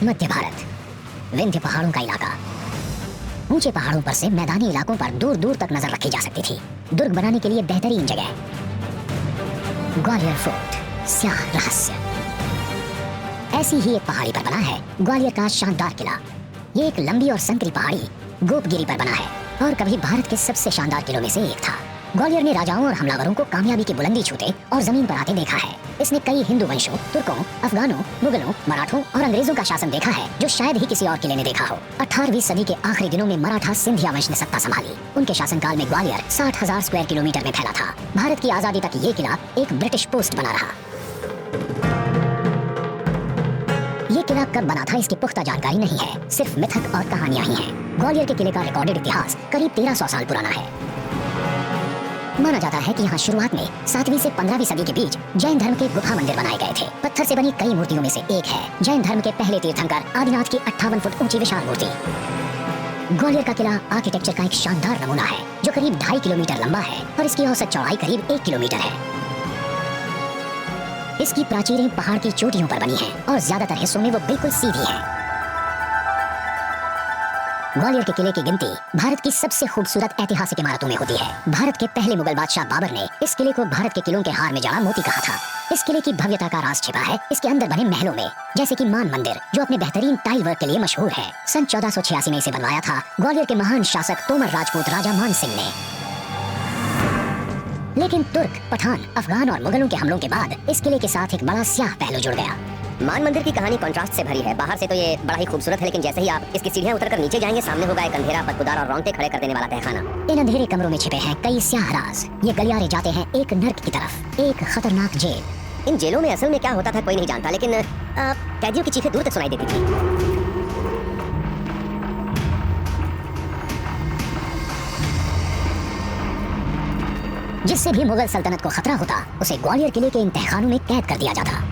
मध्य भारत, विंध्य पहाड़ों का इलाका। ऊंचे पहाड़ों पर से मैदानी इलाकों पर दूर दूर तक नजर रखी जा सकती थी। दुर्ग बनाने के लिए बेहतरीन जगह। ग्वालियर फोर्ट, स्याह रहस्य। ऐसी ही एक पहाड़ी पर बना है ग्वालियर का शानदार किला। ये एक लंबी और संकरी पहाड़ी गोपगिरी पर बना है और कभी भारत के सबसे शानदार किलों में से एक था। ग्वालियर ने राजाओं और हमलावरों को कामयाबी की बुलंदी छूते और जमीन पर आते देखा है। इसने कई हिंदू वंशों, तुर्कों, अफगानों, मुगलों, मराठों और अंग्रेजों का शासन देखा है, जो शायद ही किसी और किले ने देखा हो। 18वीं सदी के आखिरी दिनों में मराठा सिंधिया वंश ने सत्ता संभाली। उनके शासनकाल में ग्वालियर 60,000 स्क्वायर किलोमीटर में फैला था। भारत की आजादी तक ये किला एक ब्रिटिश पोस्ट बना रहा। ये किला कब बना था इसकी पुख्ता जानकारी नहीं है, सिर्फ मिथक और कहानियां ही हैं। ग्वालियर के किले का रिकॉर्डेड इतिहास करीब 1300 साल पुराना है। माना जाता है कि यहाँ शुरुआत में 7वीं से 15वीं सदी के बीच जैन धर्म के गुफा मंदिर बनाए गए थे। पत्थर से बनी कई मूर्तियों में से एक है जैन धर्म के पहले तीर्थंकर आदिनाथ की 58 फुट ऊंची विशाल मूर्ति। ग्वालियर का किला आर्किटेक्चर का एक शानदार नमूना है, जो करीब 2.5 किलोमीटर लंबा है और इसकी औसत चौड़ाई करीब 1 किलोमीटर है। इसकी प्राचीरें पहाड़ की चोटियों पर बनी हैं और ज्यादातर हिस्सों में वो बिल्कुल सीधी हैं। ग्वालियर के किले की गिनती भारत की सबसे खूबसूरत ऐतिहासिक इमारतों में होती है। भारत के पहले मुगल बादशाह बाबर ने इस किले को भारत के किलों के हार में जड़ा मोती कहा था। इस किले की भव्यता का राज छिपा है इसके अंदर बने महलों में, जैसे कि मान मंदिर, जो अपने बेहतरीन टाइल वर्क के लिए मशहूर है। सन 1486 में इसे बनवाया था ग्वालियर के महान शासक तोमर राजपूत राजा मान सिंह ने। लेकिन तुर्क, पठान, अफगान और मुगलों के हमलों के बाद इस किले के साथ एक बड़ा स्याह पहलू जुड़ गया। मान मंदिर की कहानी कॉन्ट्रास्ट से भरी है। बाहर से तो ये बड़ा ही खूबसूरत है, लेकिन जैसे ही आप इसकी सीढ़ियां उतरकर नीचे जाएंगे, सामने होगा एक अंधेरा, बदबूदार और रोंगटे खड़े कर देने वाला तहखाना। इन अंधेरे कमरों में छिपे हैं कई स्याह राज। ये गलियारे जाते हैं एक नर्क की तरफ, एक खतरनाक जेल। इन जेलों में असल में क्या होता था कोई नहीं जानता, लेकिन कैदियों की चीखें दूर तक सुनाई देती थी। जिससे भी मुगल सल्तनत को खतरा होता, उसे ग्वालियर किले के इन तहखानों में कैद कर दिया जाता।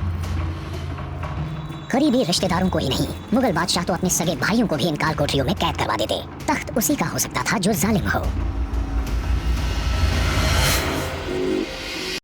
करीबी रिश्तेदारों को ही नहीं, मुगल बादशाह तो अपने सगे भाइयों को भी इन काल कोठरियों में कैद करवा देते। तख्त उसी का हो सकता था जो जालिम हो।